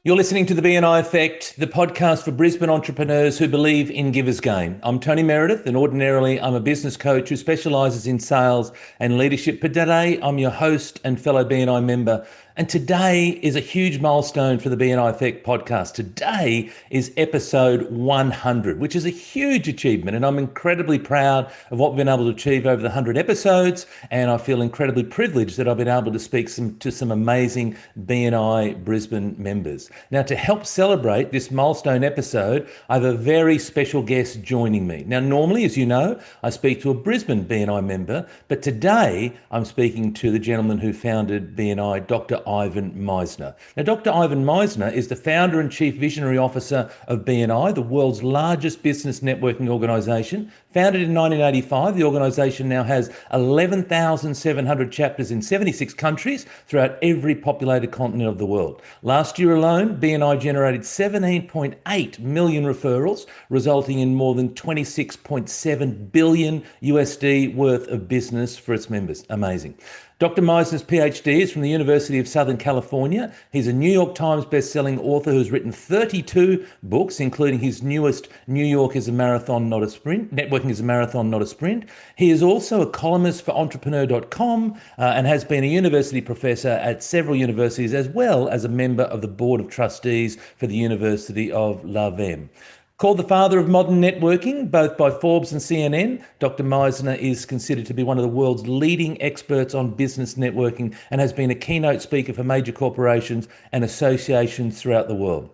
You're listening to the BNI Effect, the podcast for Brisbane entrepreneurs who believe in givers gain. I'm Tony Meredith, and ordinarily I'm a business coach who specialises in sales and leadership. But today I'm your host and fellow BNI member. And today is a huge milestone for the BNI Effect podcast. Today is episode 100, which is a huge achievement. And I'm incredibly proud of what we've been able to achieve over the 100 episodes. And I feel incredibly privileged that I've been able to speak to some amazing BNI Brisbane members. Now, to help celebrate this milestone episode, I have a very special guest joining me. Now, normally, as you know, I speak to a Brisbane BNI member, but today I'm speaking to the gentleman who founded BNI, Dr. Ivan Misner. Now, Dr. Ivan Misner is the founder and chief visionary officer of BNI, the world's largest business networking organisation. Founded in 1985, the organisation now has 11,700 chapters in 76 countries throughout every populated continent of the world. Last year alone, BNI generated 17.8 million referrals, resulting in more than 26.7 billion USD worth of business for its members. Amazing. Dr. Misner's PhD is from the University of Southern California. He's a New York Times best-selling author who's written 32 books, including his newest, New York is a Marathon, Not a Sprint, Networking is a Marathon, Not a Sprint. He is also a columnist for entrepreneur.com and has been a university professor at several universities, as well as a member of the Board of Trustees for the University of Lavem. Called the father of modern networking, both by Forbes and CNN, Dr. Misner is considered to be one of the world's leading experts on business networking and has been a keynote speaker for major corporations and associations throughout the world.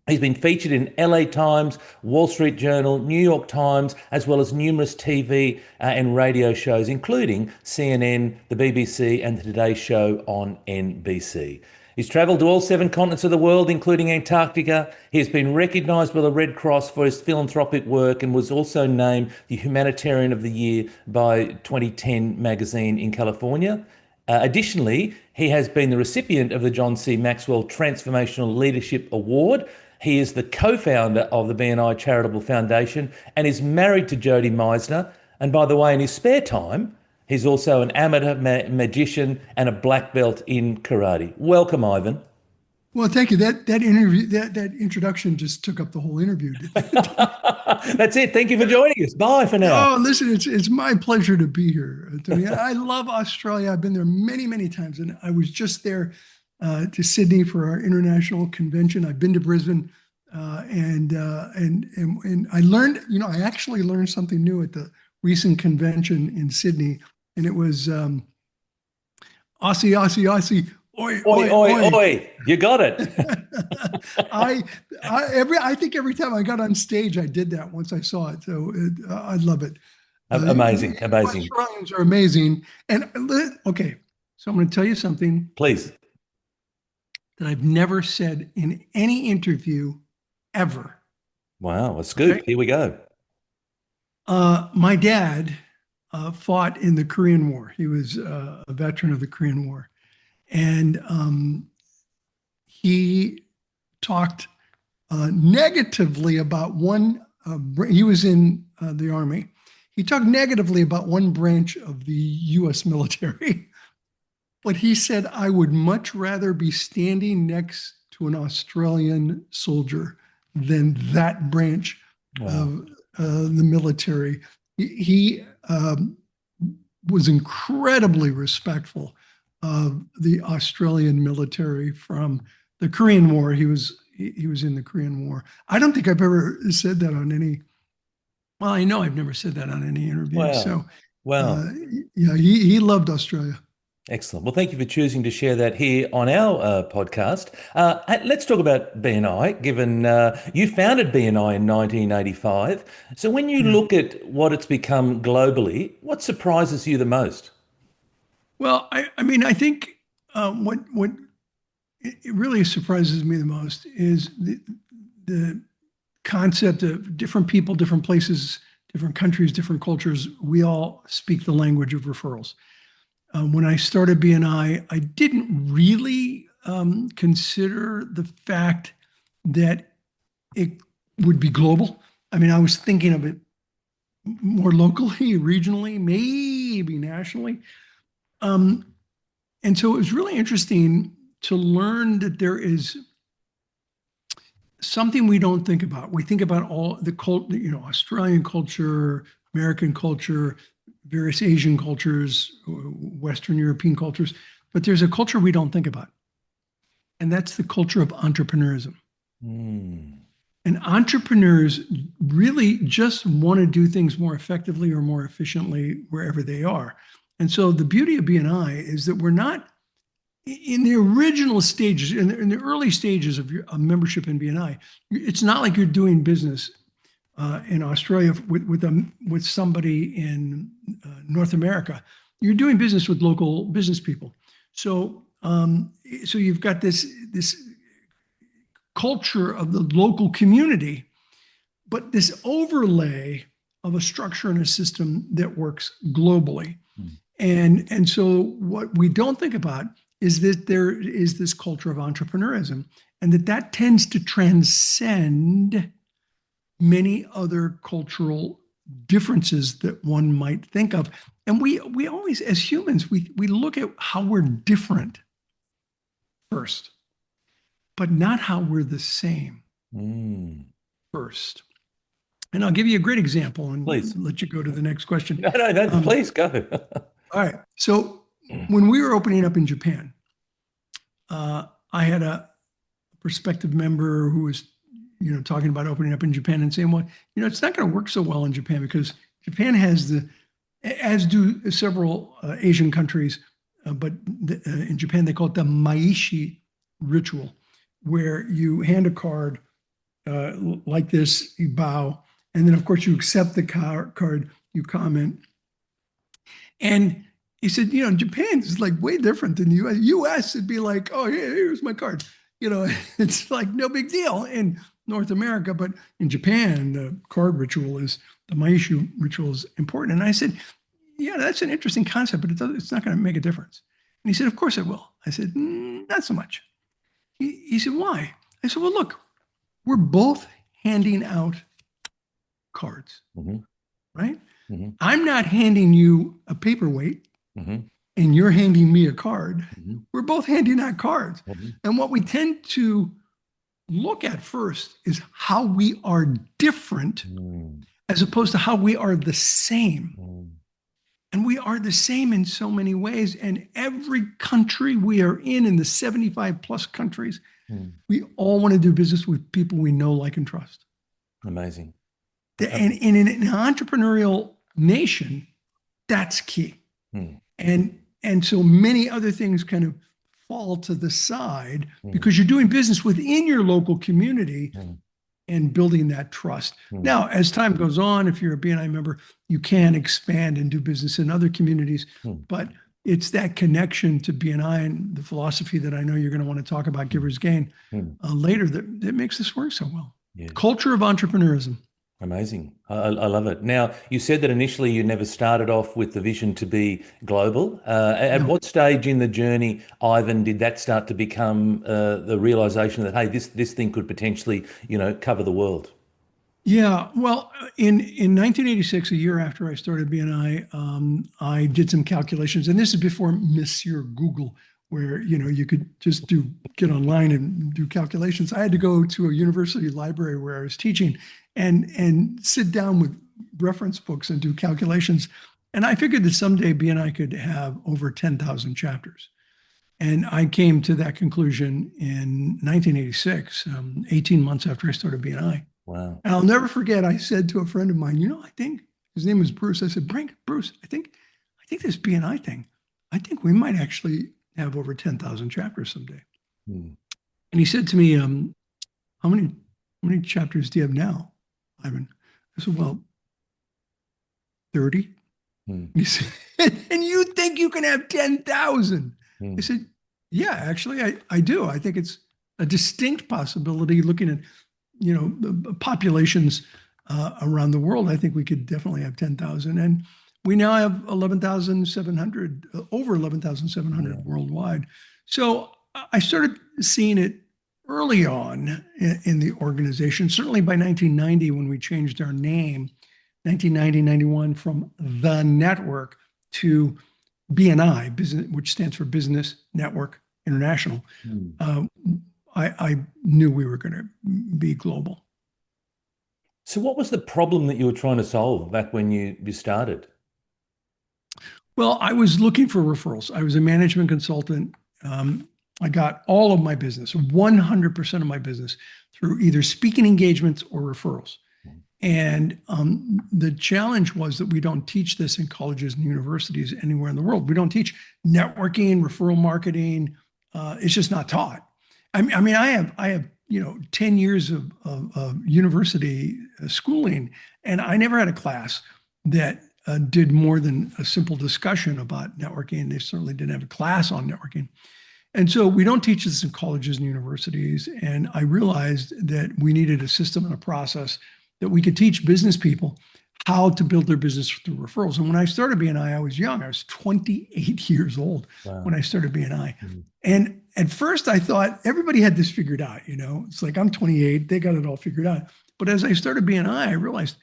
He's been featured in LA Times, Wall Street Journal, New York Times, as well as numerous TV and radio shows, including CNN, the BBC, and the Today Show on NBC. He's travelled to all 7 continents of the world, including Antarctica. He has been recognised by the Red Cross for his philanthropic work and was also named the Humanitarian of the Year by 2010 magazine in California. Additionally, he has been the recipient of the John C. Maxwell Transformational Leadership Award. He is the co-founder of the BNI Charitable Foundation and is married to Jody Misner. And by the way, in his spare time, he's also an amateur magician and a black belt in karate. Welcome, Ivan. Well, thank you. That interview, that introduction just took up the whole interview. That's it. Thank you for joining us. Bye for now. Oh, listen, it's my pleasure to be here, Tony. I love Australia. I've been there many, many times, and I was just there to Sydney for our international convention. I've been to Brisbane, and I learned, I actually learned something new at the recent convention in Sydney, and it was Aussie, Aussie, Aussie. Oi, Oi, oi, oi, oi. oi. You got it. I think every time I got on stage, I did that once I saw it. So I love it. Amazing, amazing. Australians are amazing. And okay, so I'm going to tell you something Please. that I've never said in any interview ever. Wow, a scoop. Okay? Here we go. My dad fought in the Korean War. He was a veteran of the Korean War. And he talked negatively about one, he was in the Army. He talked negatively about one branch of the US military. But he said, I would much rather be standing next to an Australian soldier than that branch of the military. He was incredibly respectful of the Australian military from the Korean War. He was in the Korean War. I don't think I've ever said that on any. Well, I know I've never said that on any interview. Wow. So, Wow. Yeah, he loved Australia. Excellent. Well, thank you for choosing to share that here on our podcast. Let's talk about BNI, given you founded BNI in 1985. So when you look at what it's become globally, what surprises you the most? Well, I mean, I think what it really surprises me the most is the concept of different people, different places, different countries, different cultures. We all speak the language of referrals. When I started BNI, I didn't really consider the fact that it would be global. I mean, I was thinking of it more locally, regionally, maybe nationally. And so it was really interesting to learn that there is something we don't think about. We think about all the Australian culture, American culture, various Asian cultures, Western European cultures, but there's a culture we don't think about. And that's the culture of entrepreneurism. Mm. And entrepreneurs really just want to do things more effectively or more efficiently wherever they are. And so the beauty of BNI is that we're not in the original stages, in the early stages of your membership in BNI. It's not like you're doing business in Australia with somebody in North America. You're doing business with local business people. So so you've got this culture of the local community, but this overlay of a structure and a system that works globally. And so what we don't think about is that there is this culture of entrepreneurism, and that tends to transcend many other cultural differences that one might think of. And we always, as humans, we look at how we're different first, but not how we're the same first. And I'll give you a great example and Please. let you go to the next question. No, please go. All right. So when we were opening up in Japan, I had a prospective member who was, talking about opening up in Japan and saying, well, it's not going to work so well in Japan because Japan has as do several Asian countries, but in Japan they call it the maishi ritual, where you hand a card like this, you bow, and then of course you accept the card, you comment. And he said, Japan is like way different than the US. US, it'd be like, oh, yeah, here's my card. It's like no big deal in North America, but in Japan, the card ritual the Maishu ritual is important. And I said, yeah, that's an interesting concept, but it's not going to make a difference. And he said, of course it will. I said, not so much. He said, why? I said, well, look, we're both handing out cards, right? I'm not handing you a paperweight and you're handing me a card. We're both handing out cards. And what we tend to look at first is how we are different as opposed to how we are the same. And we are the same in so many ways. And every country we are in the 75 plus countries, we all want to do business with people we know, like, and trust. Amazing. And in an entrepreneurial nation, that's key. And so many other things kind of fall to the side because you're doing business within your local community and building that trust. Now, as time goes on, if you're a BNI member, you can expand and do business in other communities, but it's that connection to BNI and the philosophy that I know you're going to want to talk about, Giver's Gain, later that makes this work so well. Yeah. Culture of entrepreneurism. Amazing. I love it. Now, you said that initially you never started off with the vision to be global. At what stage in the journey, Ivan, did that start to become the realization that, hey, this thing could potentially, cover the world? Yeah, well, in 1986, a year after I started BNI, I did some calculations, and this is before Monsieur Google, where you could just get online and do calculations. I had to go to a university library where I was teaching and sit down with reference books and do calculations. And I figured that someday BNI could have over 10,000 chapters. And I came to that conclusion in 1986, 18 months after I started BNI. Wow. And I'll never forget, I said to a friend of mine, I think, his name was Bruce. I said, Bruce, I think this BNI thing, I think we might actually have over 10,000 chapters someday. And he said to me, how many chapters do you have now, Ivan? I said, well, 30. He said, and you think you can have 10,000? I said, yeah, actually, I do. I think it's a distinct possibility looking at, the populations around the world. I think we could definitely have 10,000. And we now have 11,700, over 11,700 worldwide. So I started seeing it early on in the organization, certainly by 1990 when we changed our name, 1990, 91, from the network to BNI, which stands for Business Network International. I knew we were going to be global. So what was the problem that you were trying to solve back when you started? Well, I was looking for referrals. I was a management consultant. I got all of my business, 100% of my business, through either speaking engagements or referrals. And the challenge was that we don't teach this in colleges and universities anywhere in the world. We don't teach networking, referral marketing. It's just not taught. I mean, I have 10 years of university schooling, and I never had a class that did more than a simple discussion about networking. They certainly didn't have a class on networking. And so we don't teach this in colleges and universities. And I realized that we needed a system and a process that we could teach business people how to build their business through referrals. And when I started BNI, I was young. I was 28 years old when I started BNI. And at first I thought everybody had this figured out, It's like I'm 28, they got it all figured out. But as I started BNI, I realized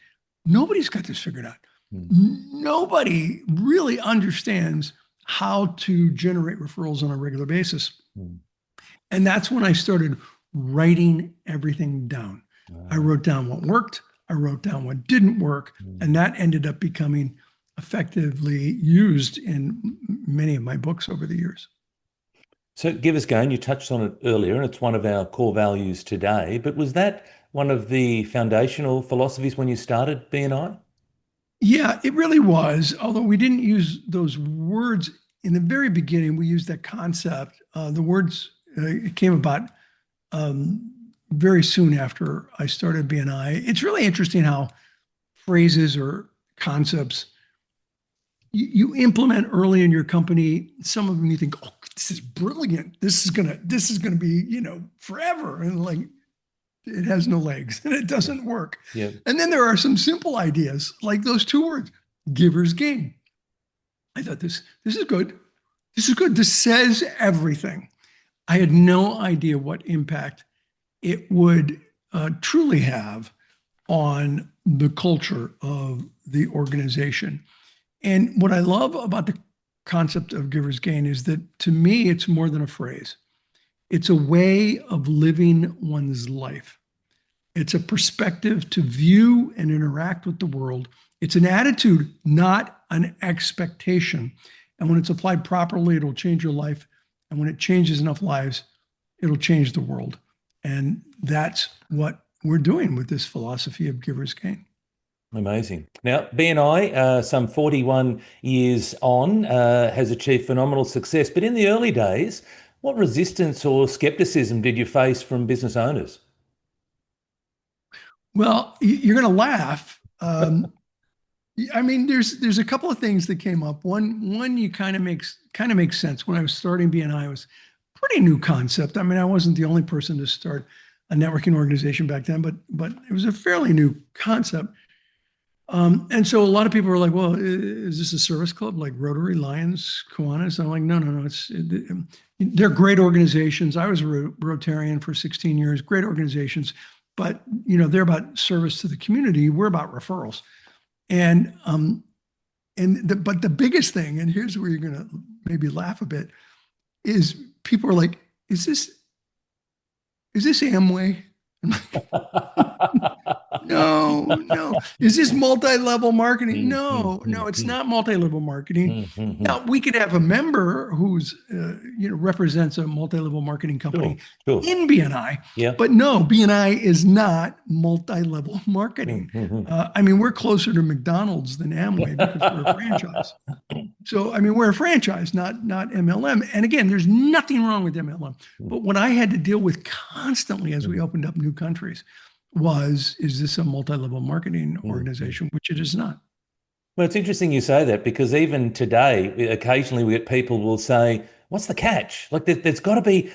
nobody's got this figured out. Nobody really understands how to generate referrals on a regular basis. And that's when I started writing everything down. I wrote down what worked. I wrote down what didn't work. And that ended up becoming effectively used in many of my books over the years. So give us gain, you touched on it earlier, and it's one of our core values today. But was that one of the foundational philosophies when you started BNI? Yeah, it really was. Although we didn't use those words in the very beginning, we used that concept. The words came about very soon after I started BNI. It's really interesting how phrases or concepts you implement early in your company. Some of them you think, oh, this is brilliant. This is gonna be, forever. And like it has no legs and it doesn't work. Yeah. And then there are some simple ideas like those two words, giver's gain. I thought this is good. This is good. This says everything. I had no idea what impact it would truly have on the culture of the organization. And what I love about the concept of giver's gain is that to me, it's more than a phrase. It's a way of living one's life. It's a perspective to view and interact with the world. It's an attitude, not an expectation. And when it's applied properly, it'll change your life. And when it changes enough lives, it'll change the world. And that's what we're doing with this philosophy of giver's gain. Amazing. Now, BNI, some 41 years on, has achieved phenomenal success. But in the early days, what resistance or skepticism did you face from business owners? Well, you're going to laugh. I mean, there's a couple of things that came up. One you kind of makes sense. When I was starting BNI, it was a pretty new concept. I mean, I wasn't the only person to start a networking organization back then, but it was a fairly new concept. And so a lot of people were like, well, is this a service club like Rotary, Lions, Kiwanis? I'm like, no. They're great organizations. I was a Rotarian for 16 years, great organizations, but they're about service to the community. We're about referrals. But the biggest thing, and here's where you're going to maybe laugh a bit, is people are like, is this Amway? No. Is this multi-level marketing? No, it's not multi-level marketing. Now we could have a member who's represents a multi-level marketing company in BNI, but no, BNI is not multi-level marketing. I mean, we're closer to McDonald's than Amway because we're a franchise. So I mean, we're a franchise, not MLM. And again, there's nothing wrong with MLM. But what I had to deal with constantly as we opened up new countries is this a multi-level marketing organization, which it is not. Well, it's interesting you say that because even today, occasionally we get people will say, "What's the catch?" Like there's got to be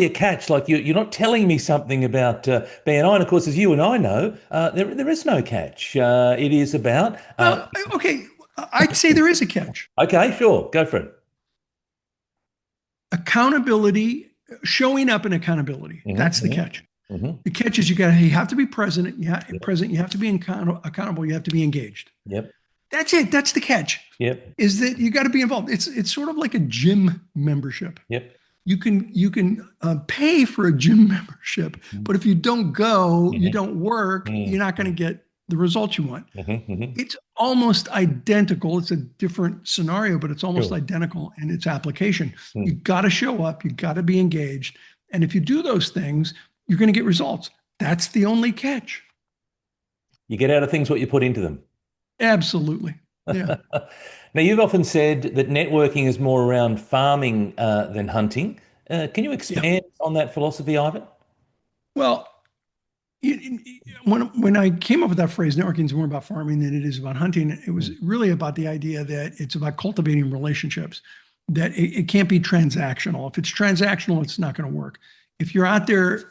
a catch. Like you're not telling me something about BNI. And of course, as you and I know, there is no catch. It is about. Okay, I'd say there is a catch. Okay, sure, go for it. Accountability, showing up in accountability. That's the catch. The catch is you have to be present. You have to be accountable. You have to be engaged. Yep. That's it. That's the catch. Yep. Is that you got to be involved. It's sort of like a gym membership. Yep. you can pay for a gym membership, but if you don't go, you don't work, you're not going to get the results you want. It's almost identical. It's a different scenario, but it's almost Sure. identical in its application. You got to show up, you got to be engaged. And if you do those things, you're going to get results. That's the only catch. You get out of things what you put into them. Absolutely. Yeah. Now, you've often said that networking is more around farming than hunting. Can you Yeah. expand on that philosophy, Ivan? Well, when I came up with that phrase, networking is more about farming than it is about hunting. It was really about the idea that it's about cultivating relationships, that it can't be transactional. If it's transactional, it's not going to work. If you're out there,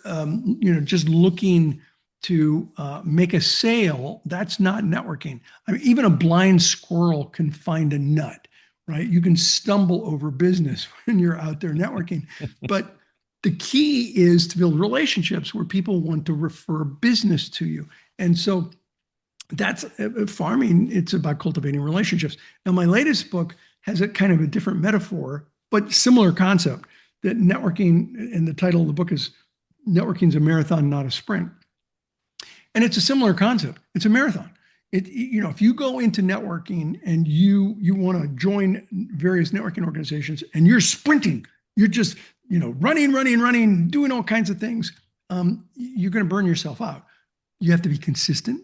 just looking to make a sale, that's not networking. I mean, even a blind squirrel can find a nut, right? You can stumble over business when you're out there networking, but the key is to build relationships where people want to refer business to you. And so that's farming. It's about cultivating relationships. Now, my latest book has a kind of a different metaphor, but similar concept that networking, and the title of the book is Networking's a Marathon, Not a Sprint. And it's a similar concept. It's a marathon. If you go into networking and you want to join various networking organizations and you're sprinting, you're just running, doing all kinds of things, you're going to burn yourself out. You have to be consistent.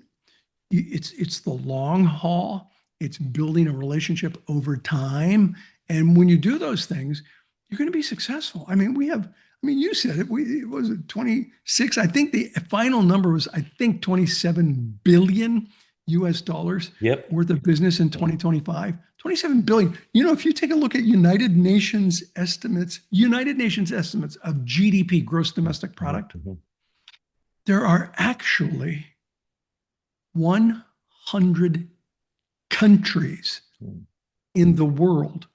It's the long haul. It's building a relationship over time. And when you do those things, you're going to be successful. I mean, you said it. It was 26. I think the final number was, 27 billion US dollars Yep. worth of business in 2025. 27 billion. If you take a look at United Nations estimates of GDP, gross domestic product, there are actually 100 countries in the world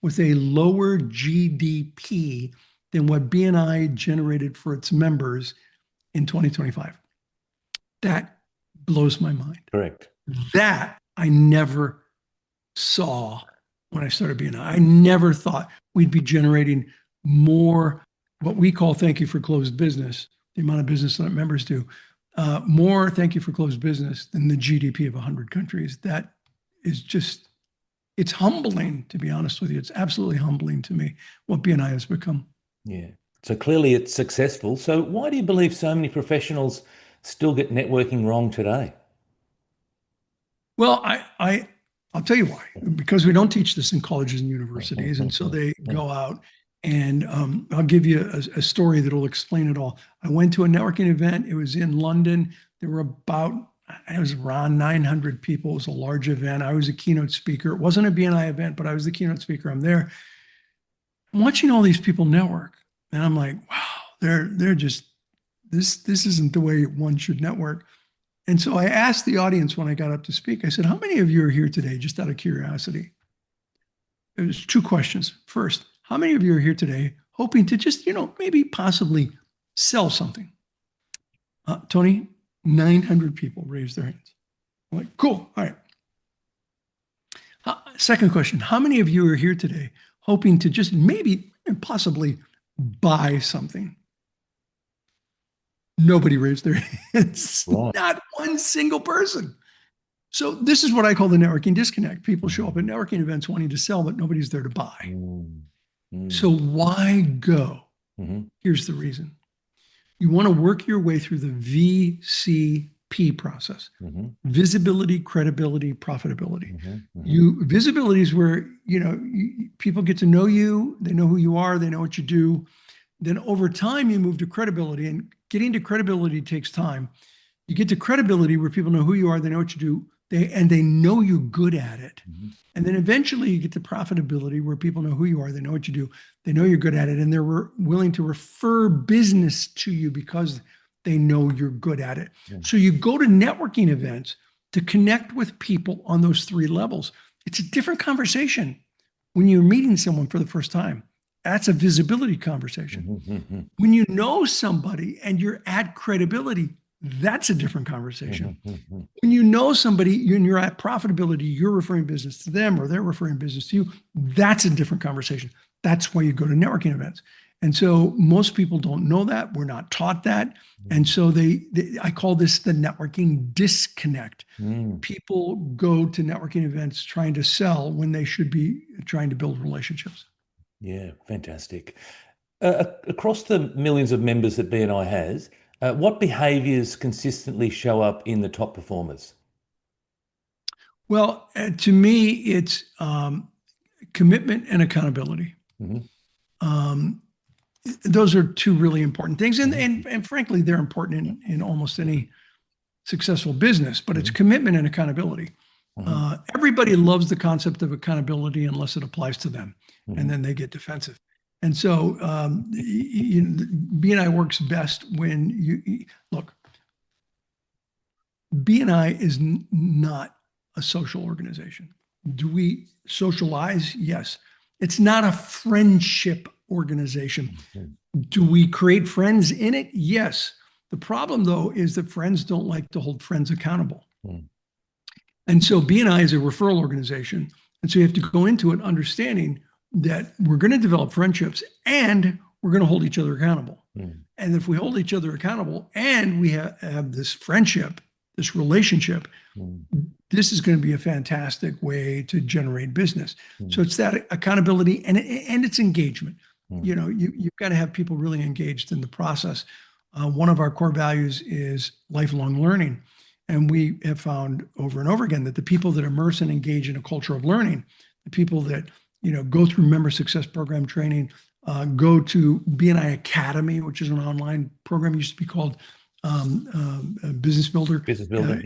with a lower GDP than what BNI generated for its members in 2025. That blows my mind. Correct. That I never saw when I started BNI. I never thought we'd be generating more, what we call thank you for closed business, the amount of business that members do, more thank you for closed business than the GDP of 100 countries. That is just, it's humbling, to be honest with you. It's absolutely humbling to me what BNI has become. Yeah. So clearly it's successful. So why do you believe so many professionals still get networking wrong today? Well, I'll tell you why. Because we don't teach this in colleges and universities, and so they go out. And I'll give you a story that will explain it all. I went to a networking event. It was in London. It was around 900 people. It was a large event. I was a keynote speaker. It wasn't a BNI event, but I was the keynote speaker. I'm there. I'm watching all these people network, and I'm like, wow, they're just, this isn't the way one should network. And so I asked the audience when I got up to speak, I said, how many of you are here today, just out of curiosity? It was two questions. First, how many of you are here today hoping to just, maybe possibly sell something? Tony, 900 people raised their hands. I'm like, cool, all right. Second question, how many of you are here today hoping to just maybe possibly buy something? Nobody raised their hands. Right. Not one single person. So this is what I call the networking disconnect. People show up at networking events wanting to sell, but nobody's there to buy. So why go? Here's the reason. You want to work your way through the VCP process. Visibility, credibility, profitability. Visibility is where, people get to know you. They know who you are. They know what you do. Then over time, you move to credibility, and getting to credibility takes time. You get to credibility where people know who you are, they know what you do, they know you're good at it. And then eventually you get to profitability where people know who you are, they know what you do, they know you're good at it, and they're willing to refer business to you because they know you're good at it. So you go to networking events to connect with people on those three levels. It's a different conversation when you're meeting someone for the first time. That's a visibility conversation. When you know somebody and you're at credibility, that's a different conversation. When you know somebody and you're at profitability, you're referring business to them or they're referring business to you, that's a different conversation. That's why you go to networking events. And so most people don't know that. We're not taught that. And so I call this the networking disconnect. People go to networking events trying to sell when they should be trying to build relationships. Yeah, fantastic. Across the millions of members that BNI has, what behaviors consistently show up in the top performers? Well, to me, it's commitment and accountability. Mm-hmm. Um, those are two really important things. And frankly, they're important in almost any successful business, but it's commitment and accountability. Everybody loves the concept of accountability unless it applies to them, and then they get defensive. And so BNI works best when you look. BNI is not a social organization. Do we socialize? Yes. It's not a friendship organization. Do we create friends in it? Yes. The problem, though, is that friends don't like to hold friends accountable. And so BNI is a referral organization. And so you have to go into it understanding that we're going to develop friendships and we're going to hold each other accountable. And if we hold each other accountable and we have this friendship, this relationship, this is going to be a fantastic way to generate business. So it's that accountability and it's engagement. You know, you've got to have people really engaged in the process. One of our core values is lifelong learning. And we have found over and over again that the people that immerse and engage in a culture of learning, the people that, you know, go through member success program training, go to BNI Academy, which is an online program, used to be called Business Builder. Business Builder.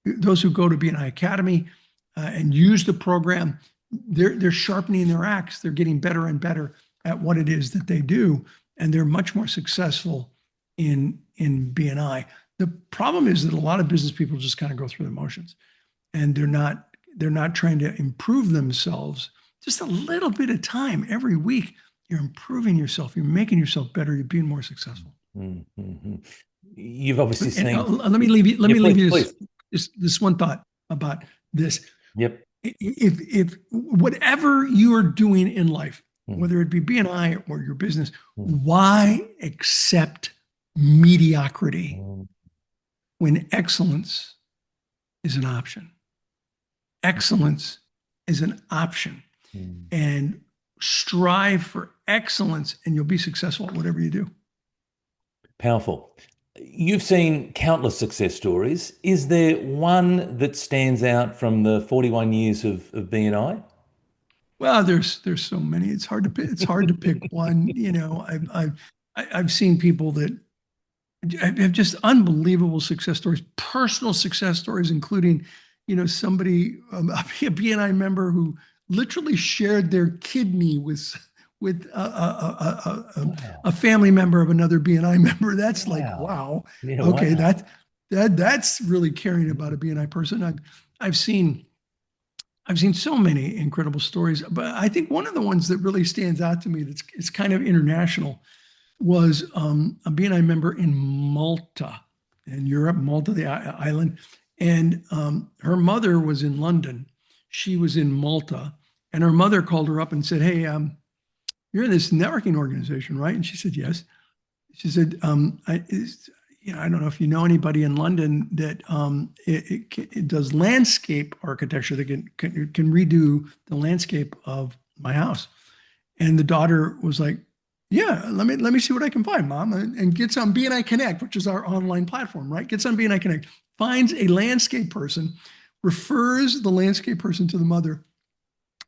Those who go to BNI Academy and use the program, they're sharpening their axe. They're getting better and better at what it is that they do, and they're much more successful in BNI. The problem is that a lot of business people just kind of go through the motions, and they're not trying to improve themselves. Just a little bit of time every week, you're improving yourself. You're making yourself better. You're being more successful. You've obviously seen. Let me leave you this one thought about this. Yep. If whatever you are doing in life, whether it be BNI or your business, why accept mediocrity when excellence is an option? Excellence is an option. And strive for excellence and you'll be successful at whatever you do. Powerful. You've seen countless success stories. Is there one that stands out from the 41 years of BNI? Well, there's so many. It's hard to pick one. You know, I've seen people that have just unbelievable success stories, personal success stories, including, you know, somebody, a BNI member who literally shared their kidney with a family member of another BNI member. That's like, wow. Yeah, okay, wow. that's really caring about a BNI person. I've seen so many incredible stories, but I think one of the ones that really stands out to me it's kind of international was a BNI member in Malta, in Europe, Malta, the island, and her mother was in London. She was in Malta, and her mother called her up and said, "Hey, you're in this networking organization, right?" And she said, "Yes." She said, I don't know if you know anybody in London that it does landscape architecture that can redo the landscape of my house." And the daughter was like, "Yeah, let me see what I can find, Mom," and gets on BNI Connect, which is our online platform, right? Gets on BNI Connect, finds a landscape person, refers the landscape person to the mother.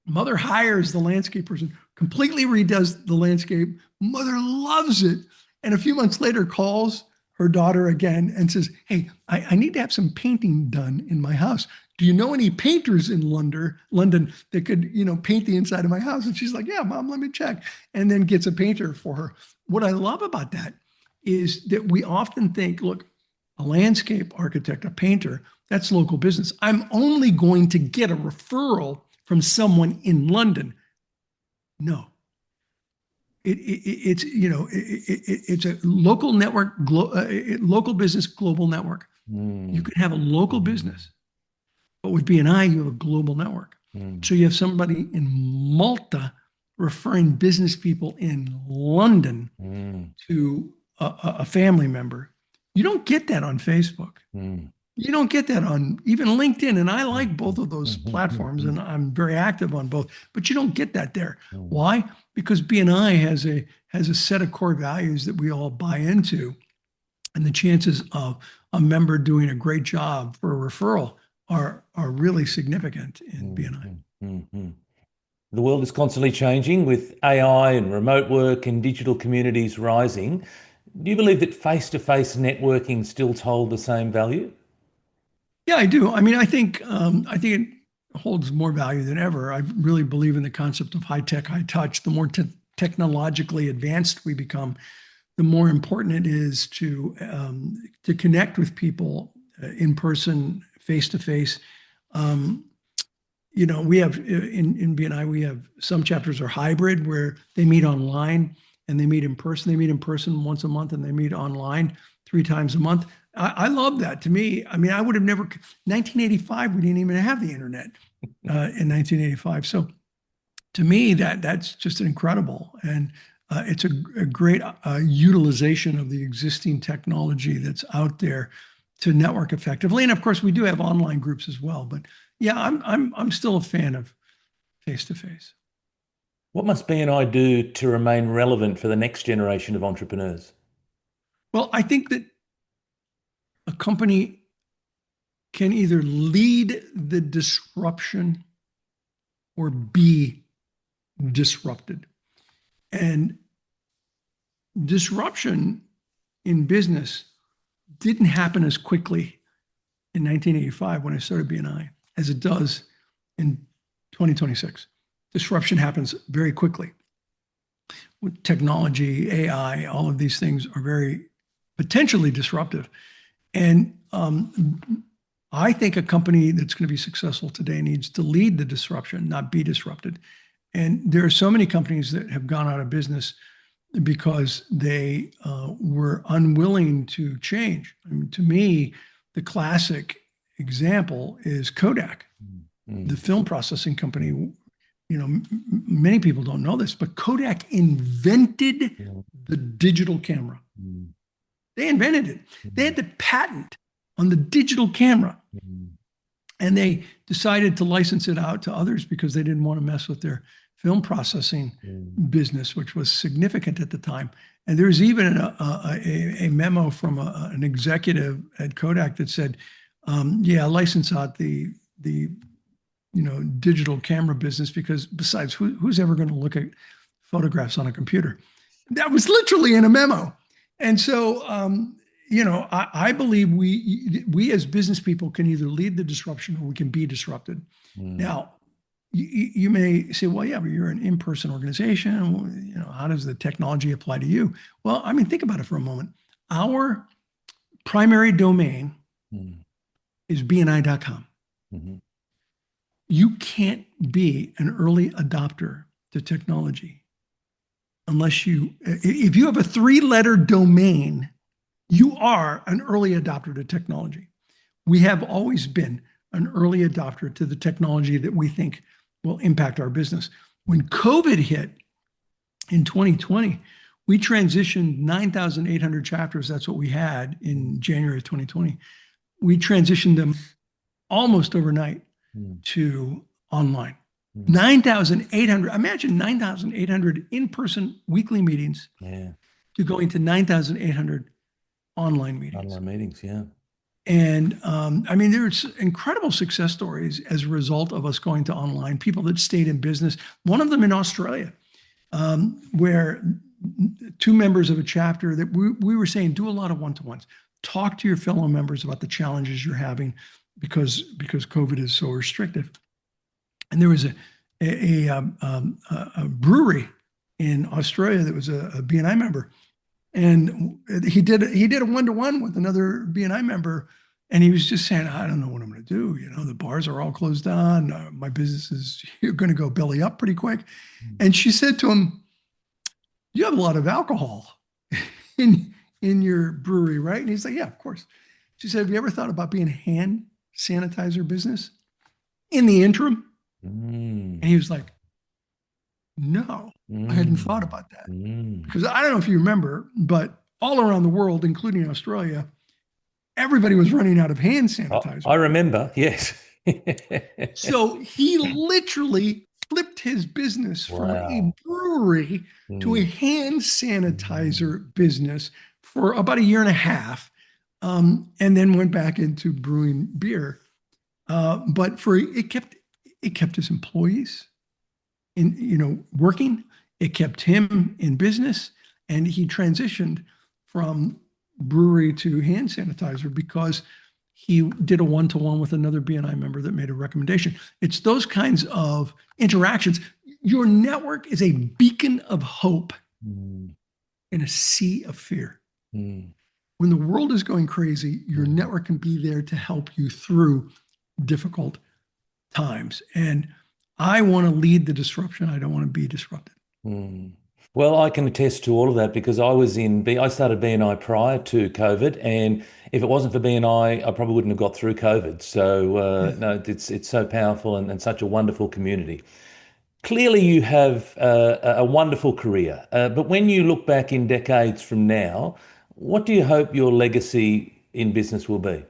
Mother hires the landscape person, completely redoes the landscape. Mother loves it. And a few months later calls her daughter again and says, "Hey, I need to have some painting done in my house. Do you know any painters in London that could, you know, paint the inside of my house?" And she's like, "Yeah, Mom, let me check." And then gets a painter for her. What I love about that is that we often think, look, a landscape architect, a painter, that's local business. I'm only going to get a referral from someone in London. No. It's a local network, local business, global network. You can have a local business, but with BNI, you have a global network. So you have somebody in Malta referring business people in London to a family member. You don't get that on Facebook. You don't get that on even LinkedIn. And I like both of those platforms and I'm very active on both, but you don't get that there. Why? Because BNI has a set of core values that we all buy into. And the chances of a member doing a great job for a referral are really significant in BNI. The world is constantly changing with AI and remote work and digital communities rising. Do you believe that face-to-face networking still hold the same value? Yeah, I do. I mean, I think it holds more value than ever. I really believe in the concept of high tech, high touch. The more technologically advanced we become, the more important it is to connect with people in person, face to face. We have in BNI, we have some chapters are hybrid where they meet online and they meet in person. They meet in person once a month and they meet online 3 times a month. I love that. To me, I mean, I would have never, 1985, we didn't even have the internet in 1985. So to me, that's just incredible. And it's a great utilization of the existing technology that's out there to network effectively. And of course, we do have online groups as well. But yeah, I'm still a fan of face to face. What must BNI do to remain relevant for the next generation of entrepreneurs? Well, I think that a company can either lead the disruption or be disrupted. And disruption in business didn't happen as quickly in 1985 when I started BNI as it does in 2026. Disruption happens very quickly. With technology, AI, all of these things are very potentially disruptive. And I think a company that's going to be successful today needs to lead the disruption, not be disrupted. And there are so many companies that have gone out of business because they were unwilling to change. I mean, to me, the classic example is Kodak, the film processing company. Many people don't know this, but Kodak invented the digital camera. They invented it. They had the patent on the digital camera. And they decided to license it out to others because they didn't want to mess with their film processing business, which was significant at the time. And there's even a memo from an executive at Kodak that said, license out the digital camera business because besides, who's ever going to look at photographs on a computer? That was literally in a memo. And so, I believe we as business people can either lead the disruption or we can be disrupted. Now, you may say, well, yeah, but you're an in-person organization. How does the technology apply to you? Well, I mean, think about it for a moment. Our primary domain is bni.com. You can't be an early adopter to technology unless if you have a 3-letter domain, you are an early adopter to technology. We have always been an early adopter to the technology that we think will impact our business. When COVID hit in 2020, we transitioned 9,800 chapters. That's what we had in January of 2020. We transitioned them almost overnight to online. 9,800, imagine 9,800 in-person weekly meetings to going to 9,800 online meetings. Online meetings, yeah. And there's incredible success stories as a result of us going to online, people that stayed in business. One of them in Australia, where 2 members of a chapter that we were saying, do a lot of one-to-ones. Talk to your fellow members about the challenges you're having because COVID is so restrictive. And there was a brewery in Australia that was a BNI member. And he did a one-to-one with another BNI member. And he was just saying, I don't know what I'm going to do. The bars are all closed down. My business is going to go belly up pretty quick. And she said to him, you have a lot of alcohol in your brewery, right? And he's like, yeah, of course. She said, have you ever thought about being a hand sanitizer business in the interim? And he was like, No, I hadn't thought Mm, about that. mm. Because I don't know if you remember, but all around the world, including Australia, everybody was running out of hand I sanitizer. remember, yes. So he literally flipped his business from a Wow. brewery to a Mm, hand mm, sanitizer business for about a year and a half, and then went back into brewing beer. But for it kept his employees in working. It kept him in business, and he transitioned from brewery to hand sanitizer because he did a one-to-one with another BNI member that made a recommendation. It's those kinds of interactions. Your network is a beacon of hope mm, in a sea of fear. mm, When the world is going crazy, your mm, network can be there to help you through difficult times. And I want to lead the disruption. I don't want to be disrupted. mm. Well, I can attest to all of that because I started BNI prior to COVID, and if it wasn't for BNI, I probably wouldn't have got through COVID. So Yeah. no, it's so powerful and such a wonderful community. Clearly, you have a wonderful career, but when you look back in decades from now, what do you hope your legacy in business will be?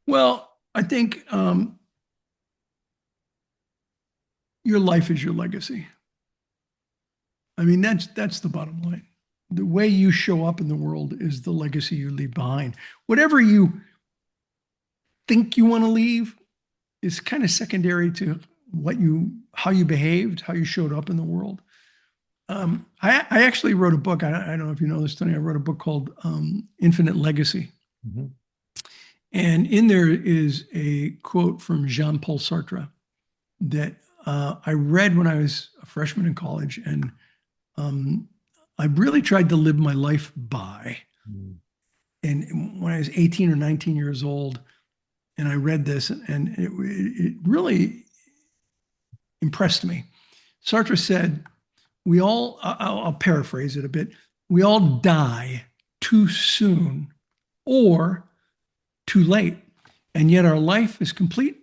Well, I think your life is your legacy. I mean, that's the bottom line. The way you show up in the world is the legacy you leave behind. Whatever you think you want to leave is kind of secondary to how you behaved, how you showed up in the world. I actually wrote a book. I don't know if you know this, Tony. I wrote a book called Infinite Legacy. Mhm. And in there is a quote from Jean-Paul Sartre that I read when I was a freshman in college. And um, I really tried to live my life by. Mm, And when I was 18 or 19 years old, and I read this, and it really impressed me. Sartre said, we all, I'll paraphrase it a bit, we all die too soon or too late. And yet our life is complete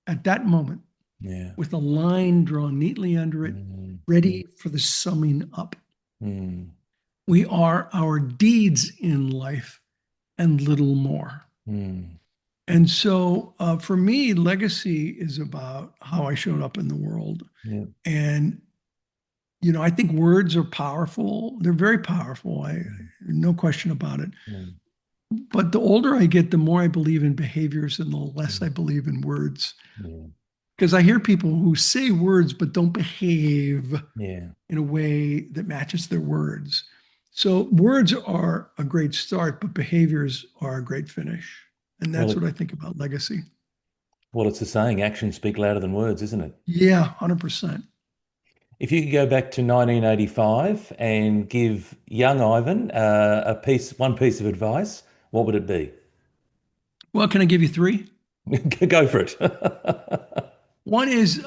at that moment yeah. with a line drawn neatly under it, Mm, ready for the summing up. mm, We are our deeds in life and little more. mm, And so for me, legacy is about how I showed up in the world. yeah. And, I think words are powerful. They're very powerful. Mm, No question about it. mm, But the older I get, the more I believe in behaviors and the less I mm, believe in words. yeah. Because I hear people who say words but don't behave Yeah. in a way that matches their words. So words are a great start, but behaviors are a great finish. And Well, that's what I think about legacy. it's the saying, actions speak louder than words, isn't it? Yeah, 100%. If you could go back to 1985 and give young Ivan one piece of advice, what would it be? Well, can I give you three? Go for it. One is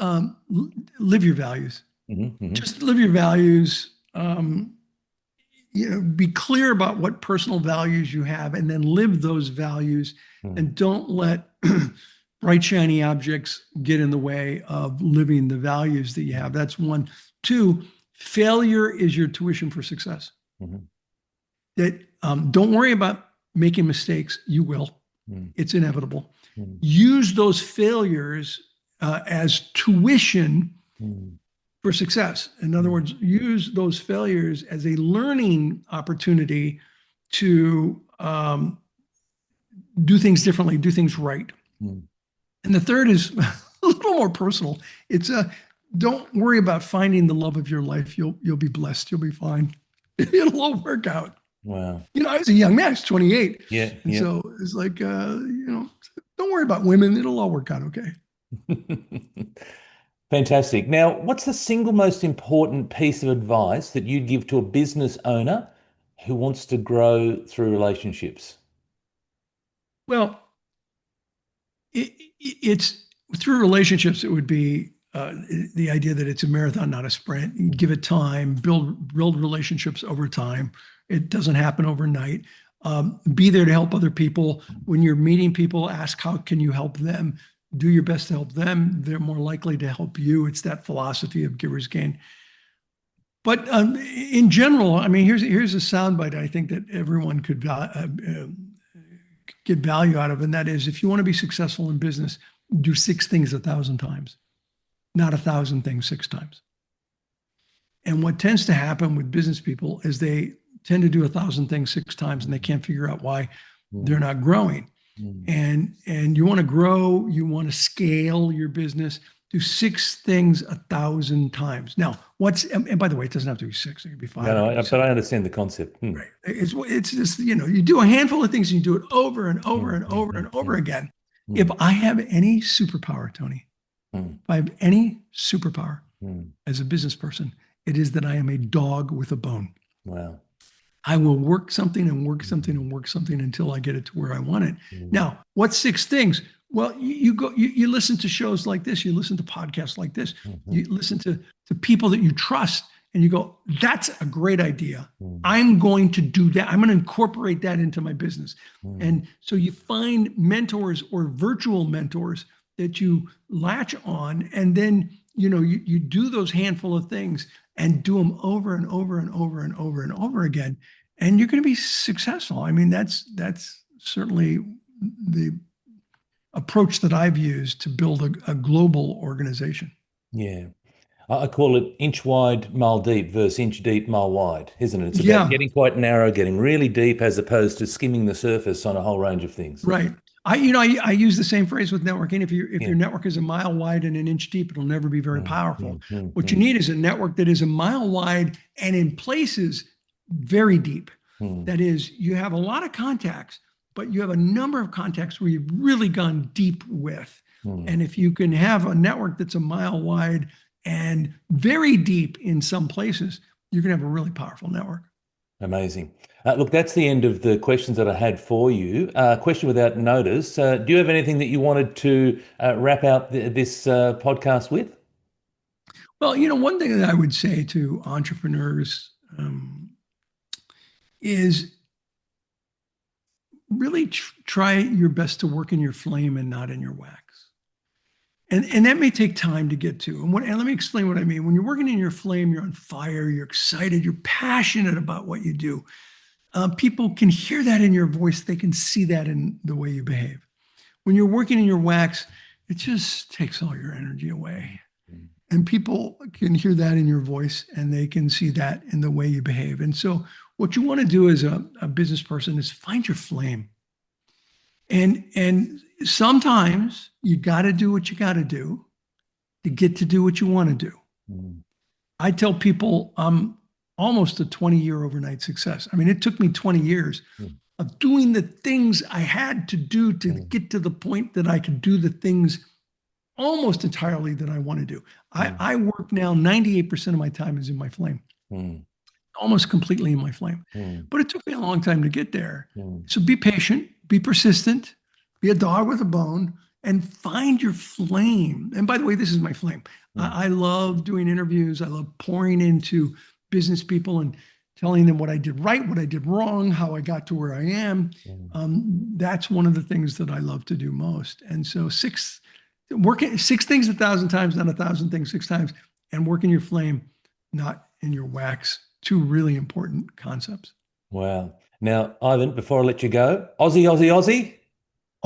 live your values. Mhm, mhm, Just live your values. Be clear about what personal values you have and then live those values mm, and don't let bright, shiny objects get in the way of living the values that you have. That's one. Two, failure is your tuition for success. mhm, That don't worry about making mistakes. You will. mm, It's inevitable. mm, Use those failures as tuition mm, for success. In other mm, words, use those failures as a learning opportunity to do things differently, do things right. mm. And the third is a little more personal. It's don't worry about finding the love of your life. You'll be blessed. You'll be fine. It'll all work out. Wow. I was a young man. I was 28, Yeah, and yeah. so it's like don't worry about women. It'll all work out okay. Fantastic. Now, what's the single most important piece of advice that you'd give to a business owner who wants to grow through relationships? Well, it's through relationships. It would be the idea that it's a marathon, not a sprint. You give it time, build relationships over time. It doesn't happen overnight. Be there to help other people. When you're meeting people, ask how can you help them. do your best to help them, they're more likely to help you. It's that philosophy of givers gain. But in general, I mean, here's a soundbite I think that everyone could get value out of, and that is, if you want to be successful in business, do 6 things 1,000 times, not 1,000 things 6 times. And what tends to happen with business people is they tend to do 1,000 things 6 times, and they can't figure out why they're not growing. And you want to grow, you want to scale your business, do 6 things 1,000 times. Now, and by the way, it doesn't have to be 6, it could be 5. No, but I understand the concept. Right. It's just, you do a handful of things and you do it over and over and over and over again. If I have any superpower, Tony, if I have any superpower as a business person, it is that I am a dog with a bone. Wow. I will work something and work something and work something until I get it to where I want it. Now, what's 6 things? Well, you listen to shows like this, you listen to podcasts like this, you listen to people that you trust, and you go, that's a great idea. I'm going to do that. I'm going to incorporate that into my business. And so you find mentors or virtual mentors that you latch on, and then you do those handful of things and do them over and over and over and over and over again, and you're going to be successful. I mean, that's certainly the approach that I've used to build a global organization. Yeah. I call it inch wide, mile deep versus inch deep, mile wide, isn't it? It's about getting quite narrow, getting really deep, as opposed to skimming the surface on a whole range of things. Right. I use the same phrase with networking. If your network is a mile wide and an inch deep, it'll never be very powerful. What you need is a network that is a mile wide and in places very deep. That is, you have a lot of contacts, but you have a number of contacts where you've really gone deep with. And if you can have a network that's a mile wide and very deep in some places, you're going to have a really powerful network. Amazing. Look, that's the end of the questions that I had for you. Question without notice. Do you have anything that you wanted to wrap out this podcast with? Well, one thing that I would say to entrepreneurs is really try your best to work in your flame and not in your wax. And that may take time to get to. And let me explain what I mean. When you're working in your flame, you're on fire, you're excited, you're passionate about what you do. People can hear that in your voice. They can see that in the way you behave. When you're working in your wax, it just takes all your energy away. And people can hear that in your voice, and they can see that in the way you behave. And so what you want to do as a business person is find your flame. And sometimes you got to do what you got to do to get to do what you want to do. I tell people I'm almost a 20-year overnight success. I mean, it took me 20 years of doing the things I had to do to get to the point that I could do the things almost entirely that I want to do. I work now, 98% of my time is in my flame. Almost completely in my flame. But it took me a long time to get there. So be patient, be persistent, be a dog with a bone, and find your flame. And by the way, this is my flame. I love doing interviews. I love pouring into business people and telling them what I did right, what I did wrong, how I got to where I am. That's one of the things that I love to do most. And so 6 things 1,000 times, not 1,000 things 6 times, and work in your flame, not in your wax. 2 really important concepts. Wow. Now, Ivan, before I let you go, Aussie, Aussie, Aussie.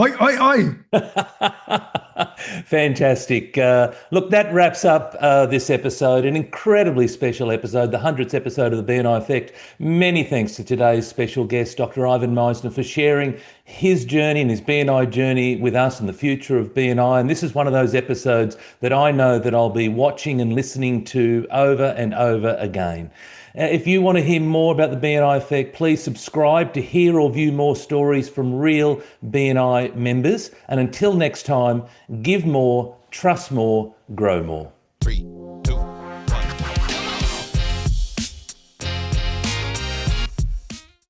Oi, oi, oi. Fantastic. Look, that wraps up this episode, an incredibly special episode, the 100th episode of the BNI Effect. Many thanks to today's special guest, Dr. Ivan Misner, for sharing his journey and his BNI journey with us and the future of BNI. And this is one of those episodes that I know that I'll be watching and listening to over and over again. If you want to hear more about the BNI Effect, please subscribe to hear or view more stories from real BNI members. And until next time, give more, trust more, grow more.